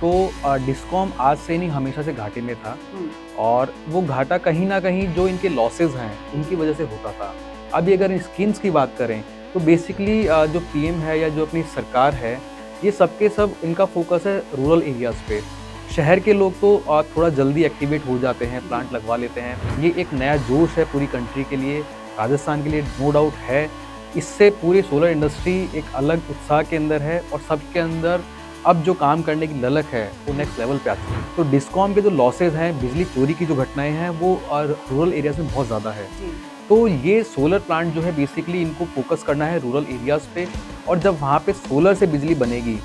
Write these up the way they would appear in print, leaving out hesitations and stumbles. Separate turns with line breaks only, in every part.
तो डिस्कॉम आज से नहीं हमेशा से घाटे में था
हुँ,
और वो घाटा कहीं न कहीं जो इनके लॉसेस हैं, उनकी वजह से होता था। अभी अगर इन स्कीम्स की बात करें, तो बेसिकली जो पीएम है या जो अपनी सरकार है, ये सब के सब इनका फ़ोकस है रूरल एरियाज़ पे। शहर के लोग तो थोड़ा जल्दी एक्टिवेट हो जाते हैं, प्लांट लगवा लेते हैं। ये एक नया जोश है पूरी कंट्री के लिए, राजस्थान के लिए नो डाउट है। इससे पूरी सोलर इंडस्ट्री एक अलग उत्साह के अंदर है और सबके अंदर अब जो काम करने की ललक है वो नेक्स्ट लेवल पे आ चुकी है। तो डिस्कॉम के जो लॉसेस हैं, बिजली चोरी की जो घटनाएं हैं वो रूरल एरियाज में बहुत ज़्यादा है।
जी।
तो ये सोलर प्लांट जो है बेसिकली इनको फोकस करना है रूरल एरियाज़ पे और जब वहाँ पे सोलर से बिजली बनेगी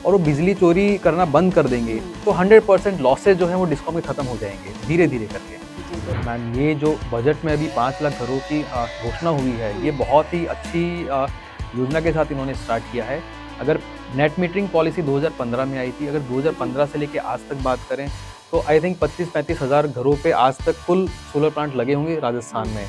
और वो बिजली चोरी करना बंद कर देंगे तो 100% लॉसेज जो है वो डिस्कॉम के ख़त्म हो जाएंगे धीरे-धीरे करके।
जी, बिल्कुल।
मैम ये जो बजट में अभी 5 लाख घरों की घोषणा हुई है, ये बहुत ही अच्छी योजना के साथ इन्होंने स्टार्ट किया है। अगर नेट मीटरिंग पॉलिसी 2015 में आई थी, अगर 2015 से लेके आज तक बात करें तो आई थिंक 25-35 हज़ार घरों पे आज तक फुल सोलर प्लांट लगे होंगे राजस्थान में।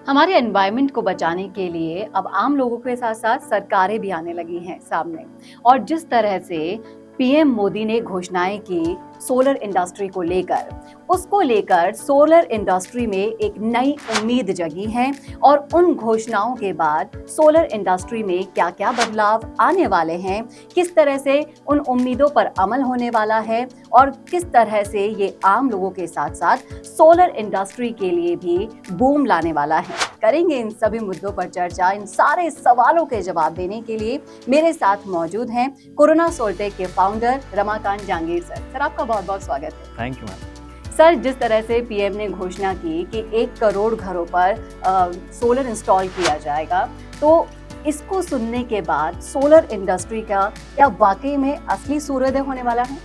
हमारे एनवायरनमेंट को बचाने के लिए अब आम लोगों के साथ साथ सरकारें भी आने लगी हैं सामने। और जिस तरह से पीएम मोदी ने घोषणाएं की सोलर इंडस्ट्री को लेकर, उसको लेकर सोलर इंडस्ट्री में एक नई उम्मीद जगी है और उन घोषणाओं के बाद सोलर इंडस्ट्री में क्या क्या बदलाव आने वाले हैं, किस तरह से उन उम्मीदों पर अमल होने वाला है और किस तरह से ये आम लोगों के साथ साथ सोलर इंडस्ट्री के लिए भी बूम लाने वाला है। करेंगे इन सभी मुद्दों पर चर्चा। इन सारे सवालों के जवाब देने के लिए मेरे साथ मौजूद हैं कोरोना सोलटेक के founder Ramakant Jahangir sir. Sir, आपका बहुत बहुत स्वागत है।
Thank you ma'am.
सर, जिस तरह से पीएम ने घोषणा की कि 1 करोड़ घरों पर सोलर इंस्टॉल किया जाएगा, तो इसको सुनने के बाद सोलर इंडस्ट्री का क्या वाकई में असली सूर्योदय होने वाला है?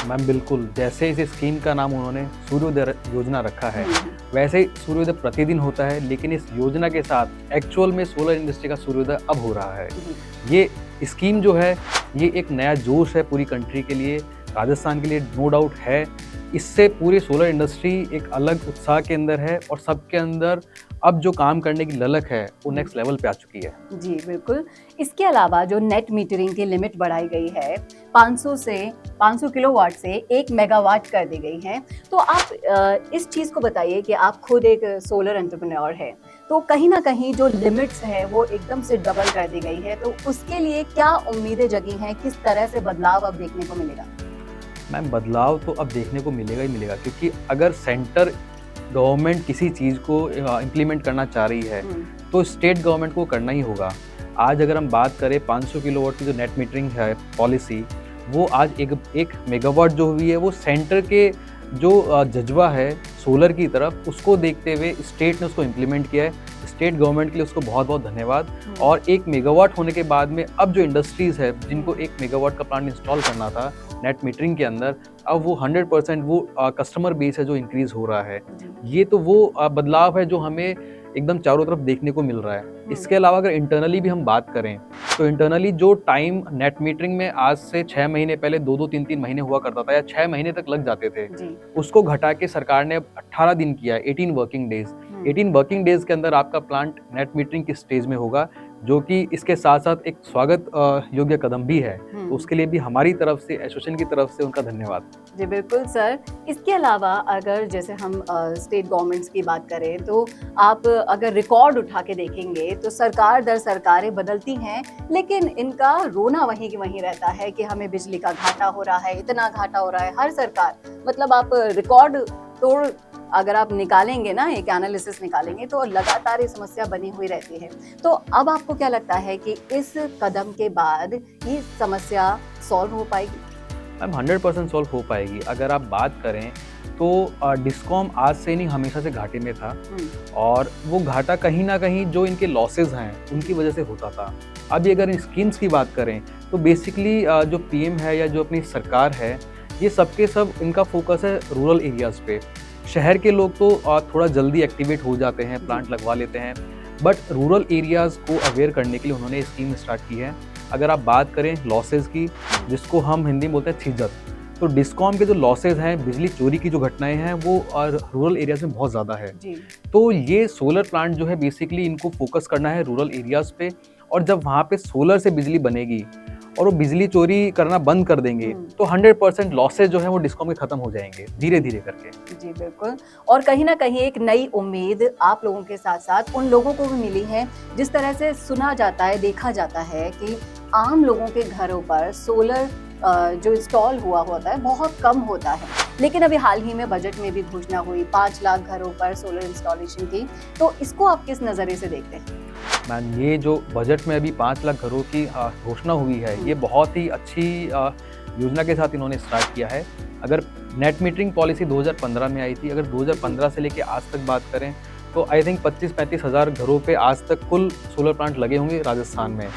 मैम बिल्कुल, जैसे इस स्कीम का नाम उन्होंने सूर्योदय योजना रखा है, वैसे ही सूर्योदय प्रतिदिन होता है, लेकिन इस योजना के साथ एक्चुअल में सोलर इंडस्ट्री का सूर्योदय अब हो रहा है। ये स्कीम जो है, ये एक नया जोश है पूरी कंट्री के लिए, राजस्थान के लिए नो डाउट है। इससे पूरी सोलर इंडस्ट्री एक अलग उत्साह के अंदर है और सबके अंदर अब जो काम करने की ललक है वो नेक्स्ट लेवल पे आ चुकी है।
जी, बिल्कुल। इसके अलावा जो नेट मीटरिंग की लिमिट बढ़ाई गई है, 500 किलोवाट से 1 मेगावाट कर दी गई है। तो आप इस चीज़ को बताइए कि आप खुद एक सोलर एंटरप्रेन्योर हैं, तो कहीं न कहीं जो लिमिट्स हैं वो एकदम से डबल कर दी गई है, तो उसके लिए क्या उम्मीदें जगी हैं? किस तरह से बदलाव अब देखने को मिलेगा?
मैम बदलाव तो अब देखने को मिलेगा ही मिलेगा, क्योंकि अगर सेंटर गवर्नमेंट किसी चीज़ को इम्प्लीमेंट करना चाह रही है तो स्टेट गवर्नमेंट को करना ही होगा। आज अगर हम बात करें 500 किलोवाट की जो नेट मीटरिंग है पॉलिसी, वो आज एक मेगावाट जो हुई है वो सेंटर के जो जज्बा है सोलर की तरफ, उसको देखते हुए स्टेट ने उसको इम्प्लीमेंट किया है। स्टेट गवर्नमेंट के लिए उसको बहुत बहुत धन्यवाद। और 1 मेगावाट होने के बाद में अब जो इंडस्ट्रीज़ है जिनको 1 मेगावाट का प्लांट इंस्टॉल करना था नेट मीटरिंग के अंदर, अब वो 100% वो कस्टमर बेस है जो इंक्रीज़ हो रहा है। ये तो वो बदलाव है जो हमें एकदम चारों तरफ देखने को मिल रहा है। इसके अलावा अगर इंटरनली भी हम बात करें तो इंटरनली जो टाइम नेट मीटरिंग में आज से 6 महीने पहले 2-2 3-3 महीने हुआ करता था या 6 महीने तक लग जाते थे, उसको घटा के सरकार ने 18 दिन किया, 18 वर्किंग डेज। 18 वर्किंग डेज के अंदर आपका प्लांट नेट मीटरिंग की स्टेज में होगा, जो कि इसके साथ साथ एक स्वागत योग्य कदम भी है। तो उसके लिए भी हमारी तरफ से, एसोसिएशन की तरफ से उनका धन्यवाद।
जी, बिल्कुल सर। इसके अलावा अगर जैसे हम स्टेट गवर्नमेंट्स की बात करें, तो आप अगर रिकॉर्ड उठा के देखेंगे तो सरकार दर सरकारें बदलती हैं, लेकिन इनका रोना वहीं की वहीं रहता है कि हमें बिजली का घाटा हो रहा है, इतना घाटा हो रहा है। हर सरकार, मतलब आप रिकॉर्ड तोड़ अगर आप निकालेंगे ना, एक एनालिसिस निकालेंगे, तो लगातार ये समस्या बनी हुई रहती है। तो अब आपको क्या लगता है कि इस कदम के बाद ये समस्या सॉल्व हो पाएगी?
मैम 100% सॉल्व हो पाएगी। अगर आप बात करें तो डिस्कॉम आज से नहीं हमेशा से घाटे में था और वो घाटा कहीं ना कहीं जो इनके लॉसेस हैं उनकी वजह से होता था। अभी अगर इन स्कीम्स की बात करें तो बेसिकली जो पीएम है या जो अपनी सरकार है, ये सब के सब इनका फोकस है रूरल एरियाज़ पे। शहर के लोग तो थोड़ा जल्दी एक्टिवेट हो जाते हैं, प्लांट लगवा लेते हैं, बट रूरल एरियाज़ को अवेयर करने के लिए उन्होंने स्कीम स्टार्ट की है। अगर आप बात करें लॉसेस की, जिसको हम हिंदी में बोलते हैं छिजत, तो डिस्कॉम के जो लॉसेस हैं, बिजली चोरी की जो घटनाएं हैं, वो रूरल एरियाज़ में बहुत ज़्यादा है। तो ये सोलर प्लांट जो है बेसिकली इनको फोकस करना है रूरल एरियाज़ पे और जब वहाँ पे सोलर से बिजली बनेगी और वो बिजली चोरी करना बंद कर देंगे तो 100% लॉसेज जो है वो डिस्कॉम के खत्म हो जाएंगे धीरे धीरे करके।
जी बिल्कुल। और कहीं ना कहीं एक नई उम्मीद आप लोगों के साथ साथ उन लोगों को भी मिली है। जिस तरह से सुना जाता है, देखा जाता है कि आम लोगों के घरों पर सोलर जो इंस्टॉल हुआ होता है बहुत कम होता है, लेकिन अभी हाल ही में बजट में भी घोषणा हुई 5 लाख घरों पर सोलर इंस्टॉलेशन की, तो इसको आप किस नज़रिए से देखते हैं?
मैम, ये जो बजट में अभी 5 लाख घरों की घोषणा हुई है, ये बहुत ही अच्छी योजना के साथ इन्होंने स्टार्ट किया है। अगर नेट मीटरिंग पॉलिसी 2015 में आई थी, अगर 2015 से लेके आज तक बात करें तो आई थिंक 25-35 हज़ार घरों पे आज तक कुल सोलर प्लांट लगे होंगे राजस्थान में।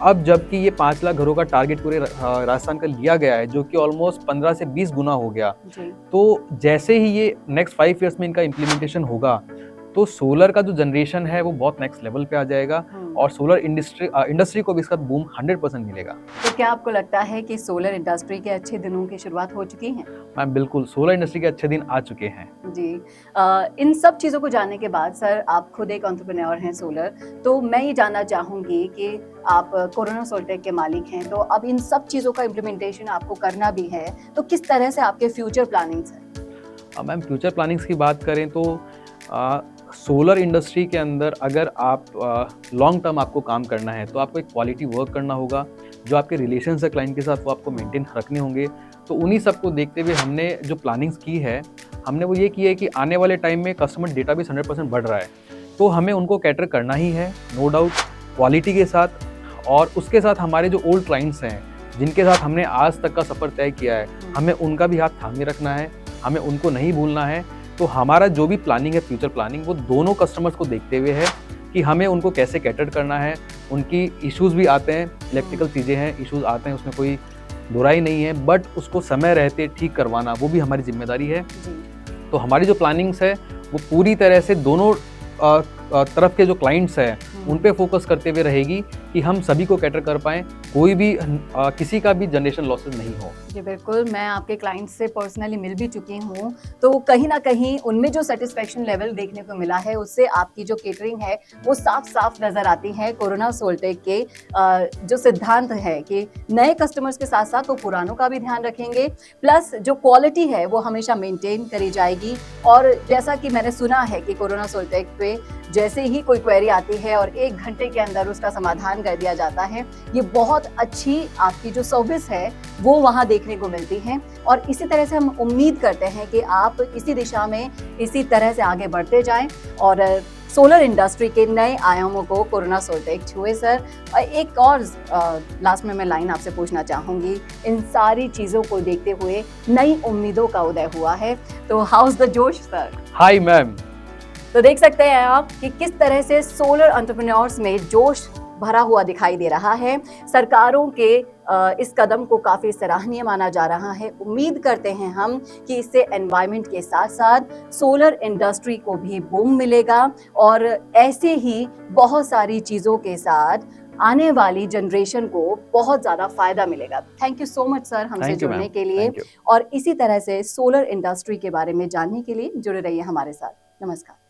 अब जबकि ये 5 लाख घरों का टारगेट पूरे राजस्थान का लिया गया है, जो कि ऑलमोस्ट 15 से 20 गुना हो गया। तो जैसे ही ये नेक्स्ट 5 ईयर्स में इनका इम्प्लीमेंटेशन होगा तो सोलर का जो जनरेशन है वो बहुत नेक्स्ट लेवल पे आ जाएगा और सोलर इंडस्ट्री को भी इसका बूम 100% मिलेगा।
तो क्या आपको लगता है कि सोलर इंडस्ट्री के अच्छे दिनों की शुरुआत हो चुकी है?
मैम बिल्कुल, सोलर इंडस्ट्री के अच्छे दिन आ चुके हैं
जी। इन सब चीज़ों को जानने के बाद सर, आप खुद एक एंटरप्रेन्योर हैं सोलर, तो मैं ये जानना चाहूँगी कि आप कोरोना सोलटेक के मालिक हैं, तो अब इन सब चीज़ों का इम्प्लीमेंटेशन आपको करना भी है, तो किस तरह से आपके फ्यूचर प्लानिंग्स हैं?
मैम, फ्यूचर प्लानिंग्स की बात करें तो सोलर इंडस्ट्री के अंदर अगर आप लॉन्ग टर्म आपको काम करना है तो आपको एक क्वालिटी वर्क करना होगा। जो आपके रिलेशंस है क्लाइंट के साथ वो आपको मेंटेन रखने होंगे। तो उन्हीं सब को देखते हुए हमने जो प्लानिंग्स की है, हमने वो ये की है कि आने वाले टाइम में कस्टमर डेटाबेस 100% बढ़ रहा है, तो हमें उनको कैटर करना ही है, नो डाउट, क्वालिटी के साथ। और उसके साथ हमारे जो ओल्ड क्लाइंट्स हैं जिनके साथ हमने आज तक का सफ़र तय किया है, हमें उनका भी हाथ थामे रखना है, हमें उनको नहीं भूलना है। तो हमारा जो भी प्लानिंग है, फ्यूचर प्लानिंग, वो दोनों कस्टमर्स को देखते हुए है कि हमें उनको कैसे कैटर करना है। उनकी इश्यूज़ भी आते हैं, इलेक्ट्रिकल चीज़ें हैं, इश्यूज़ आते हैं, उसमें कोई बुराई नहीं है, बट उसको समय रहते ठीक करवाना वो भी हमारी जिम्मेदारी है। तो हमारी जो प्लानिंग्स है वो पूरी तरह से दोनों तरफ के जो क्लाइंट्स हैं उन पे फोकस करते हुए रहेगी कि हम सभी को कैटर कर पाएँ, कोई भी किसी का भी जनरेशन लॉसेस नहीं हो।
जी बिल्कुल, मैं आपके क्लाइंट्स से पर्सनली मिल भी चुकी हूँ, तो कहीं ना कहीं उनमें जो सेटिस्फेक्शन लेवल देखने को मिला है उससे आपकी जो केटरिंग है वो साफ साफ नज़र आती है। कोरोना सोलटेक के जो सिद्धांत है कि नए कस्टमर्स के साथ साथ वो पुरानों का भी ध्यान रखेंगे, प्लस जो क्वालिटी है वो हमेशा मेंटेन करी जाएगी। और जैसा कि मैंने सुना है कि कोरोना सोलटेक पे जैसे ही कोई क्वेरी आती है और 1 घंटे के अंदर उसका समाधान कर दिया जाता है, ये बहुत अच्छी आपकी जो सर्विस है वो वहाँ देखने को मिलती है। और इसी तरह से हम उम्मीद करते हैं कि आप इसी दिशा में इसी तरह से आगे बढ़ते जाएं और सोलर इंडस्ट्री के नए आयामों को कोरोना सोलटेक छुए। सर, एक और लास्ट में मैं लाइन आपसे पूछना चाहूँगी, इन सारी चीज़ों को देखते हुए नई उम्मीदों का उदय हुआ है, तो हाउस द जोश सर?
Hi ma'am.
तो देख सकते हैं आप कि किस तरह से सोलर एंटरप्रेन्योर्स में जोश भरा हुआ दिखाई दे रहा है। सरकारों के इस कदम को काफ़ी सराहनीय माना जा रहा है। उम्मीद करते हैं हम कि इससे एनवायरनमेंट के साथ साथ सोलर इंडस्ट्री को भी बूम मिलेगा और ऐसे ही बहुत सारी चीज़ों के साथ आने वाली जनरेशन को बहुत ज़्यादा फायदा मिलेगा। Thank you so much sir हमसे जुड़ने के लिए और इसी तरह से सोलर इंडस्ट्री के बारे में जानने के लिए जुड़े रहिए हमारे साथ। नमस्कार।